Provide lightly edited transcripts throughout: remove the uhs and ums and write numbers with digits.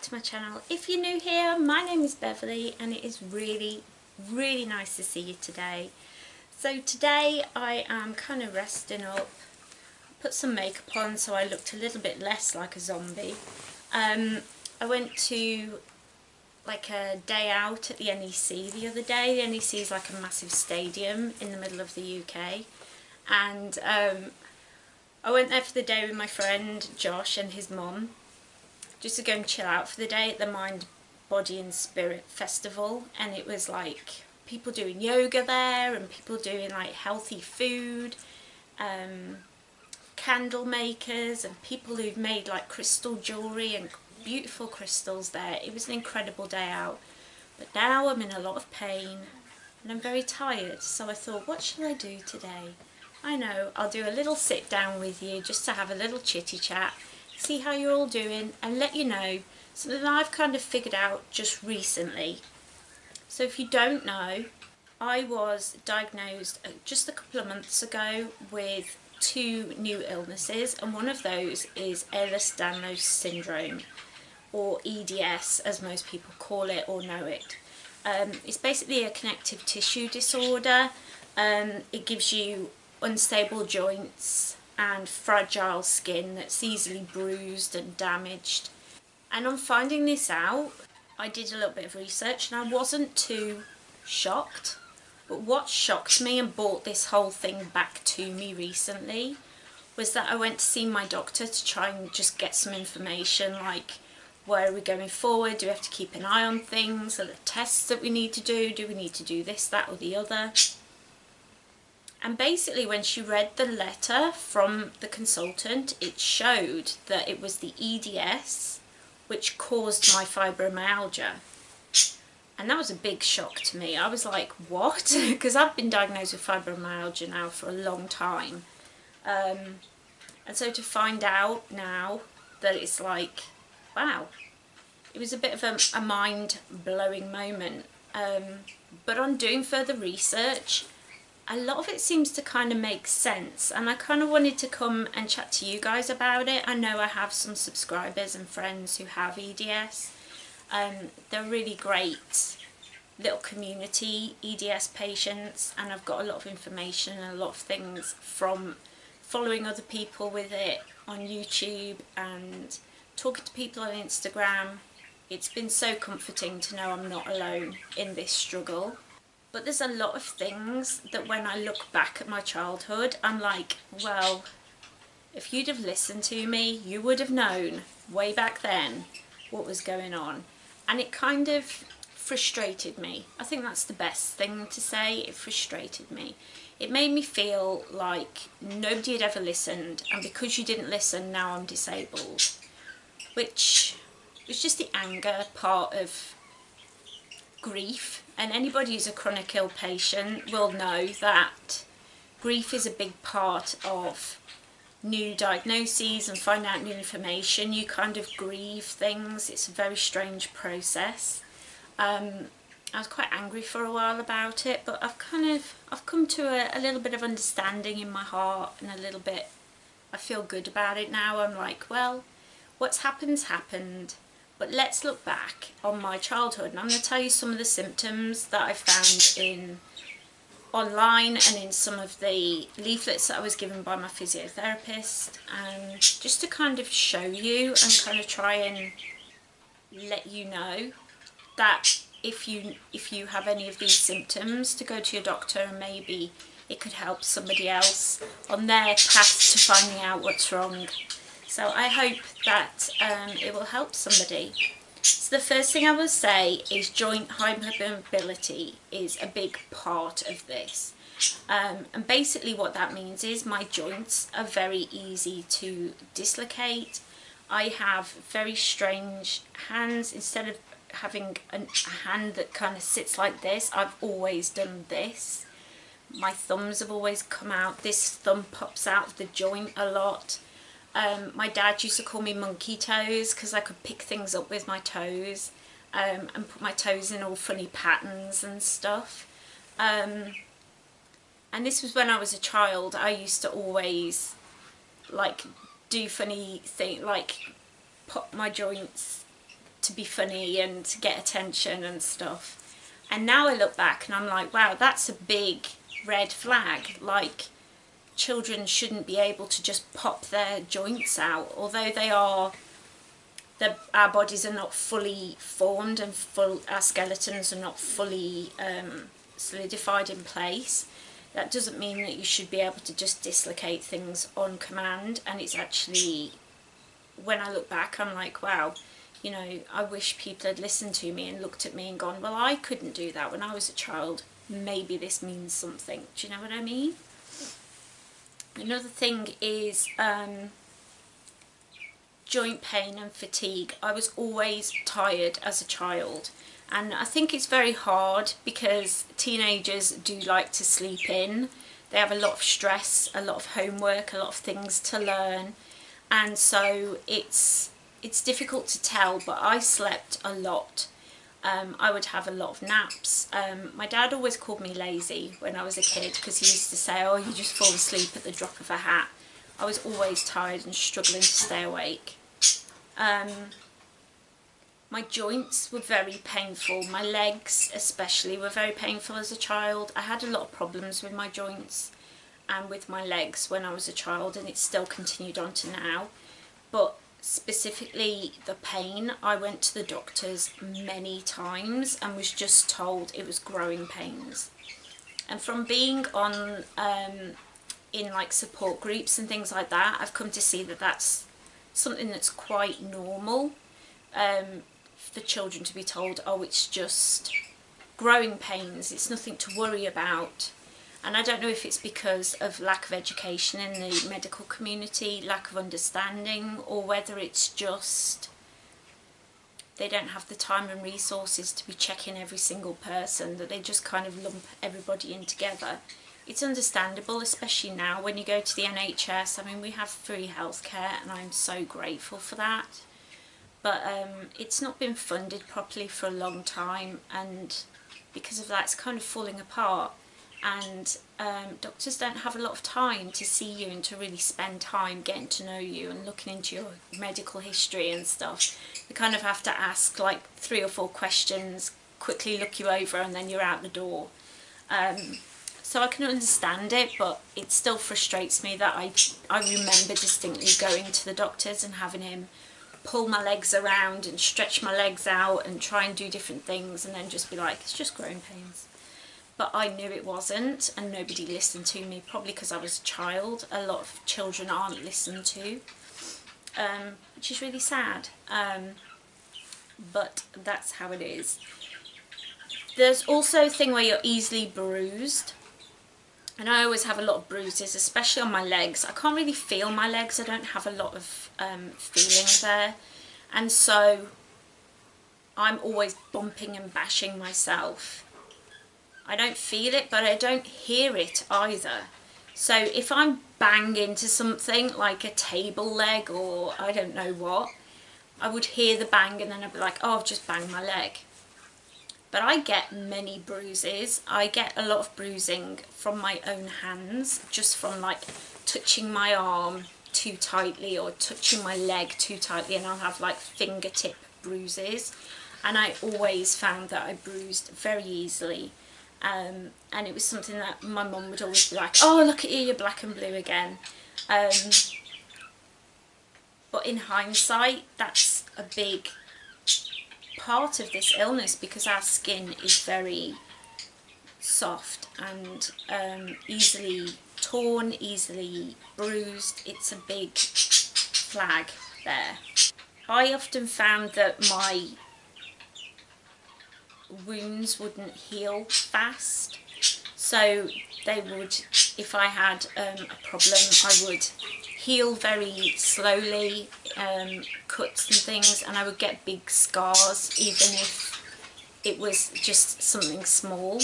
back to my channel. If you're new here, my name is Beverly and it is really nice to see you today. So today I am kind of resting up, put some makeup on so I looked a little bit less like a zombie. I went to like a day out at the NEC the other day. The NEC is like a massive stadium in the middle of the UK, and I went there for the day with my friend Josh and his mum, just to go and chill out for the day at the Mind, Body and Spirit Festival. And it was like people doing yoga there and people doing like healthy food, candle makers and people who've made like crystal jewellery and beautiful crystals there. It was an incredible day out, but now I'm in a lot of pain and I'm very tired, so I thought, what shall I do today? I know, I'll do a little sit down with you just to have a little chitty chat, see how you're all doing and let you know something that I've kind of figured out just recently. So if you don't know, I was diagnosed just a couple of months ago with 2 new illnesses, and one of those is Ehlers-Danlos syndrome, or EDS as most people call it or know it. It's basically a connective tissue disorder. It gives you unstable joints and fragile skin that's easily bruised and damaged. And on finding this out, I did a little bit of research and I wasn't too shocked. But what shocked me and brought this whole thing back to me recently was that I went to see my doctor to try and just get some information, like, where are we going forward? Do we have to keep an eye on things? Are there tests that we need to do? Do we need to do this, that or the other? And basically when she read the letter from the consultant, it showed that it was the EDS which caused my fibromyalgia. And that was a big shock to me. I was like, what? Because I've been diagnosed with fibromyalgia now for a long time. And so to find out now that it's like, wow, it was a bit of a mind-blowing moment. But on doing further research, a lot of it seems to kind of make sense, and I kind of wanted to come and chat to you guys about it. I know I have some subscribers and friends who have EDS. They're really great little community EDS patients, and I've got a lot of information and a lot of things from following other people with it on YouTube and talking to people on Instagram. It's been so comforting to know I'm not alone in this struggle. But there's a lot of things that when I look back at my childhood, I'm like, well, if you'd have listened to me, you would have known way back then what was going on. And it kind of frustrated me. I think that's the best thing to say. It frustrated me. It made me feel like nobody had ever listened, and because you didn't listen, now I'm disabled. Which was just the anger part of grief. And anybody who's a chronic ill patient will know that grief is a big part of new diagnoses and finding out new information. You kind of grieve things. It's a very strange process. I was quite angry for a while about it, but I've come to a little bit of understanding in my heart, and a little bit, I feel good about it now. I'm like, well, what's happened's happened. But let's look back on my childhood, and I'm going to tell you some of the symptoms that I found online and in some of the leaflets that I was given by my physiotherapist, and just to kind of show you and kind of try and let you know that if you have any of these symptoms, to go to your doctor, and maybe it could help somebody else on their path to finding out what's wrong. So I hope that it will help somebody. So the first thing I will say is joint hypermobility is a big part of this. And basically what that means is my joints are very easy to dislocate. I have very strange hands. Instead of having a hand that kind of sits like this, I've always done this. My thumbs have always come out. This thumb pops out of the joint a lot. My dad used to call me monkey toes because I could pick things up with my toes, and put my toes in all funny patterns and stuff. And this was when I was a child. I used to always like do funny things, like pop my joints to be funny and to get attention and stuff. And now I look back and I'm like, wow, that's a big red flag. Like, children shouldn't be able to just pop their joints out, although our bodies are not fully formed and our skeletons are not fully solidified in place. That doesn't mean that you should be able to just dislocate things on command. And it's actually, when I look back, I'm like, wow, you know, I wish people had listened to me and looked at me and gone, well, I couldn't do that when I was a child. Maybe this means something. Do you know what I mean? Another thing is joint pain and fatigue. I was always tired as a child, and I think it's very hard because teenagers do like to sleep in. They have a lot of stress, a lot of homework, a lot of things to learn, and so it's difficult to tell, but I slept a lot. I would have a lot of naps. My dad always called me lazy when I was a kid because he used to say, oh, you just fall asleep at the drop of a hat. I was always tired and struggling to stay awake. My joints were very painful. My legs especially were very painful as a child. I had a lot of problems with my joints and with my legs when I was a child, and it's still continued on to now. But specifically the pain, I went to the doctors many times and was just told it was growing pains. And from being on in like support groups and things like that, I've come to see that that's something that's quite normal for children to be told, oh, it's just growing pains, it's nothing to worry about. And I don't know if it's because of lack of education in the medical community, lack of understanding, or whether it's just they don't have the time and resources to be checking every single person, that they just kind of lump everybody in together. It's understandable, especially now when you go to the NHS. I mean, we have free healthcare and I'm so grateful for that. But it's not been funded properly for a long time, and because of that it's kind of falling apart. And doctors don't have a lot of time to see you and to really spend time getting to know you and looking into your medical history and stuff. They kind of have to ask like 3 or 4 questions, quickly look you over, and then you're out the door. So I can understand it, but it still frustrates me that I remember distinctly going to the doctors and having him pull my legs around and stretch my legs out and try and do different things, and then just be like, it's just growing pains. But I knew it wasn't, and nobody listened to me, probably because I was a child. A lot of children aren't listened to, which is really sad, but that's how it is. There's also a thing where you're easily bruised, and I always have a lot of bruises, especially on my legs. I can't really feel my legs, I don't have a lot of feeling there, and so I'm always bumping and bashing myself. I don't feel it, but I don't hear it either. So if I'm banged into something like a table leg or I don't know what, I would hear the bang and then I'd be like, oh, I've just banged my leg. But I get many bruises. I get a lot of bruising from my own hands, just from like touching my arm too tightly or touching my leg too tightly, and I'll have like fingertip bruises. And I always found that I bruised very easily. And it was something that my mum would always be like, oh, look at you, you're black and blue again. But in hindsight, that's a big part of this illness, because our skin is very soft and easily torn, easily bruised. It's a big flag there. I often found that my wounds wouldn't heal fast, so they would, if I had a problem, I would heal very slowly, cuts and things, and I would get big scars even if it was just something small.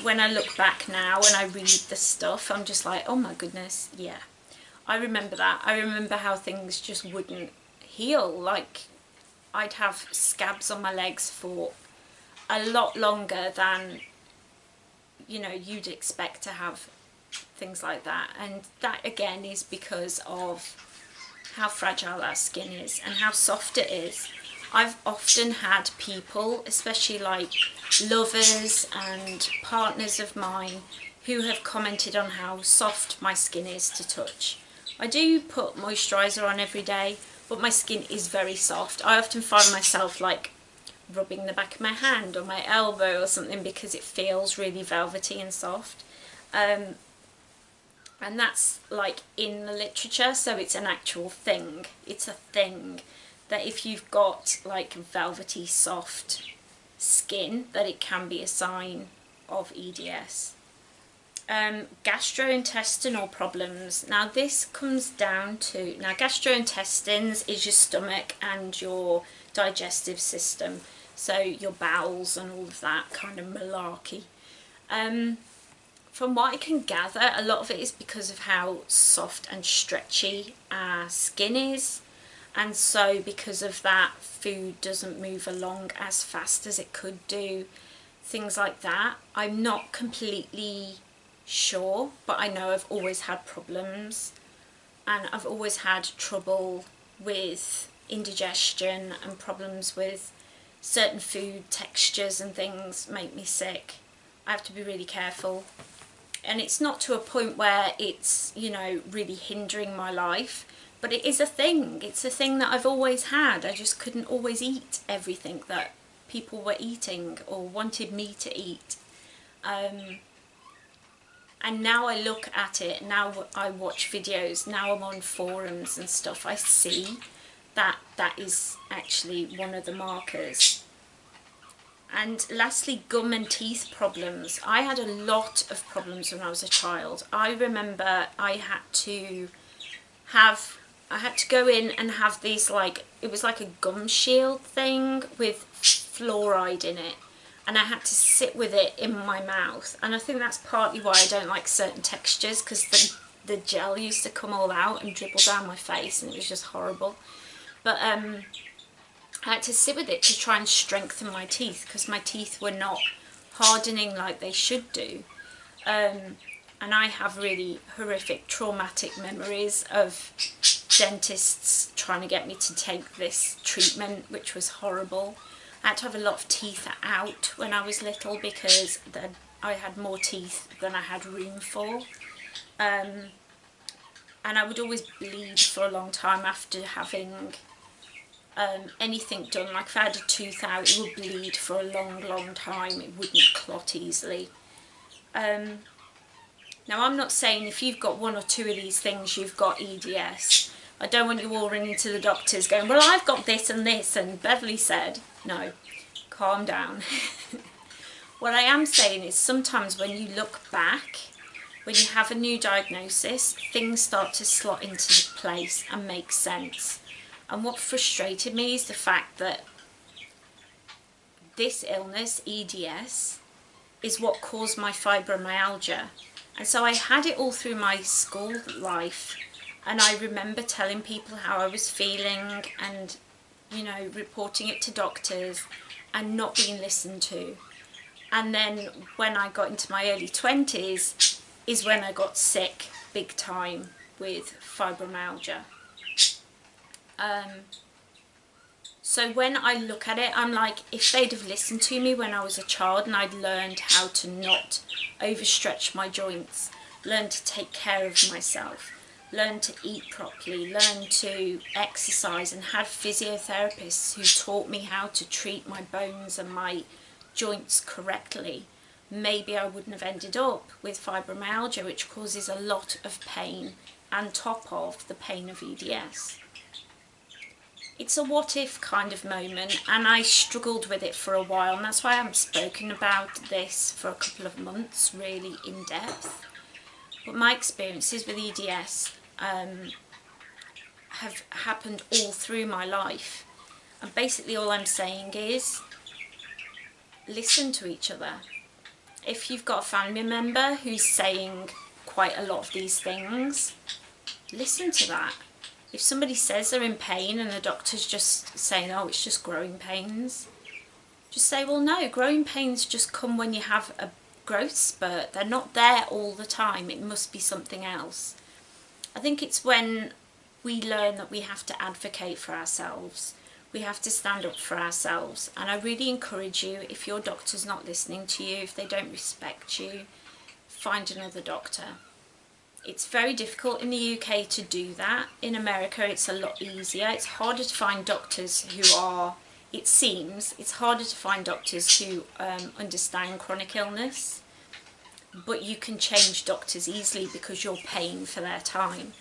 When I look back now and I read the stuff, I'm just like, oh my goodness, yeah, I remember that. I remember how things just wouldn't heal. Like, I'd have scabs on my legs for a lot longer than, you know, you'd expect to have things like that. And that again is because of how fragile our skin is and how soft it is. I've often had people, especially like lovers and partners of mine, who have commented on how soft my skin is to touch. I do put moisturiser on every day, but my skin is very soft. I often find myself like rubbing the back of my hand or my elbow or something because it feels really velvety and soft. And that's like in the literature, so it's an actual thing. It's a thing that if you've got like velvety soft skin, that it can be a sign of EDS. Gastrointestinal problems. Now this comes down to, now gastrointestines is your stomach and your digestive system, so your bowels and all of that kind of malarkey. From what I can gather, a lot of it is because of how soft and stretchy our skin is, and so because of that, food doesn't move along as fast as it could do, things like that. I'm not completely sure, but I know I've always had problems, and I've always had trouble with indigestion, and problems with certain food textures and things make me sick. I have to be really careful, and it's not to a point where it's, you know, really hindering my life, but it is a thing. It's a thing that I've always had. I just couldn't always eat everything that people were eating or wanted me to eat. And now I look at it, now I watch videos, now I'm on forums and stuff, I see that that is actually one of the markers. And lastly, gum and teeth problems. I had a lot of problems when I was a child. I remember I had to go in and have these, like, it was like a gum shield thing with fluoride in it, and I had to sit with it in my mouth, and I think that's partly why I don't like certain textures, because the gel used to come all out and dribble down my face, and it was just horrible. But I had to sit with it to try and strengthen my teeth, because my teeth were not hardening like they should do. And I have really horrific traumatic memories of dentists trying to get me to take this treatment, which was horrible. I had to have a lot of teeth out when I was little because I had more teeth than I had room for. And I would always bleed for a long time after having anything done. Like if I had a tooth out, it would bleed for a long time. It wouldn't clot easily. Now I'm not saying if you've got one or two of these things you've got EDS. I don't want you all ringing to the doctors going, well, I've got this and this, and Beverly said. No, calm down. What I am saying is sometimes when you look back, when you have a new diagnosis, things start to slot into place and make sense. And what frustrated me is the fact that this illness, EDS, is what caused my fibromyalgia. And so I had it all through my school life, and I remember telling people how I was feeling and, you know, reporting it to doctors and not being listened to. And then when I got into my early 20s is when I got sick big time with fibromyalgia. So when I look at it, I'm like, if they'd have listened to me when I was a child and I'd learned how to not overstretch my joints, learn to take care of myself, learn to eat properly, learn to exercise, and had physiotherapists who taught me how to treat my bones and my joints correctly, maybe I wouldn't have ended up with fibromyalgia, which causes a lot of pain on top of the pain of EDS. It's a what if kind of moment, and I struggled with it for a while, and that's why I haven't spoken about this for a couple of months really in depth. But my experiences with EDS have happened all through my life, and basically all I'm saying is listen to each other. If you've got a family member who's saying quite a lot of these things, listen to that. If somebody says they're in pain and the doctor's just saying, oh, it's just growing pains, just say, well, no, growing pains just come when you have a growth spurt. They're not there all the time. It must be something else. I think it's when we learn that we have to advocate for ourselves, We have to stand up for ourselves, and I really encourage you, if your doctor's not listening to you, if they don't respect you, find another doctor. It's very difficult in the UK to do that. In America it's a lot easier. It's harder to find doctors who are, it seems, it's harder to find doctors who understand chronic illness, but you can change doctors easily because you're paying for their time.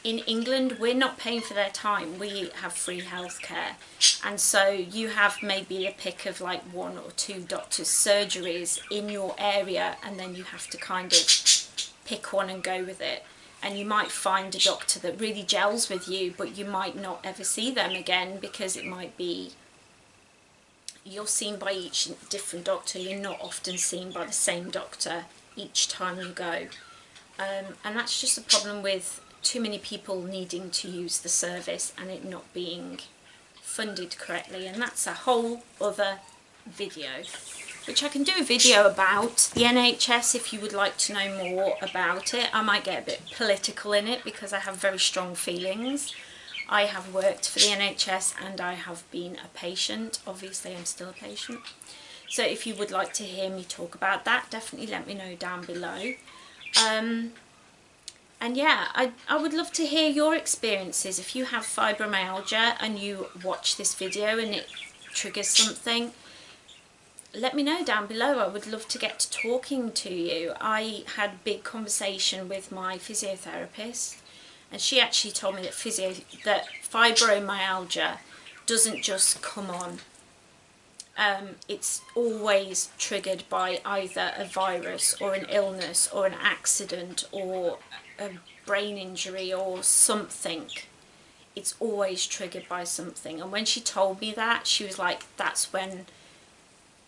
In England, we're not paying for their time. We have free healthcare, and so you have maybe a pick of like 1 or 2 doctors' surgeries in your area, and then you have to kind of pick one and go with it. And you might find a doctor that really gels with you, but you might not ever see them again, because it might be you're seen by each different doctor. You're not often seen by the same doctor each time you go, and that's just a problem with too many people needing to use the service and it not being funded correctly. And that's a whole other video, which I can do a video about the NHS if you would like to know more about it. I might get a bit political in it because I have very strong feelings. I have worked for the NHS and I have been a patient. Obviously I'm still a patient. So if you would like to hear me talk about that, definitely let me know down below. And yeah, I would love to hear your experiences. If you have fibromyalgia and you watch this video and it triggers something, let me know down below. I would love to get to talking to you. I had a big conversation with my physiotherapist, and she actually told me that fibromyalgia doesn't just come on. It's always triggered by either a virus or an illness or an accident or a brain injury or something. It's always triggered by something. And when she told me that, she was like, that's when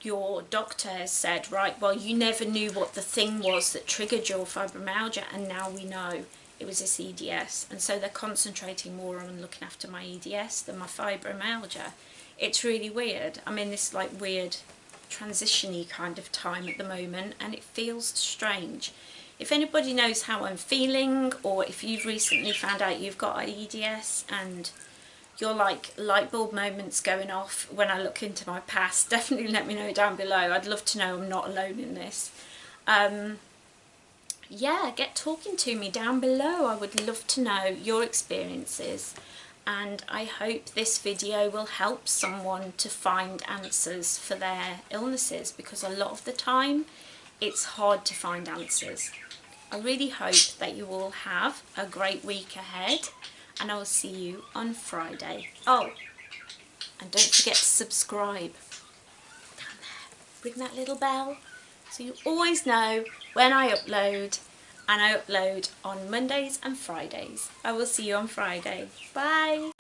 your doctor has said, right, well, you never knew what the thing was that triggered your fibromyalgia, and now we know it was this EDS. And so they're concentrating more on looking after my EDS than my fibromyalgia. It's really weird. I'm in this like weird transition-y kind of time at the moment, and it feels strange. If anybody knows how I'm feeling, or if you've recently found out you've got EDS and you're like light bulb moments going off when I look into my past, definitely let me know down below. I'd love to know I'm not alone in this. Yeah, get talking to me down below. I would love to know your experiences, and I hope this video will help someone to find answers for their illnesses, because a lot of the time it's hard to find answers. I really hope that you all have a great week ahead, and I will see you on Friday. Oh, and don't forget to subscribe down there. Ring that little bell so you always know when I upload, and I upload on Mondays and Fridays. I will see you on Friday. Bye.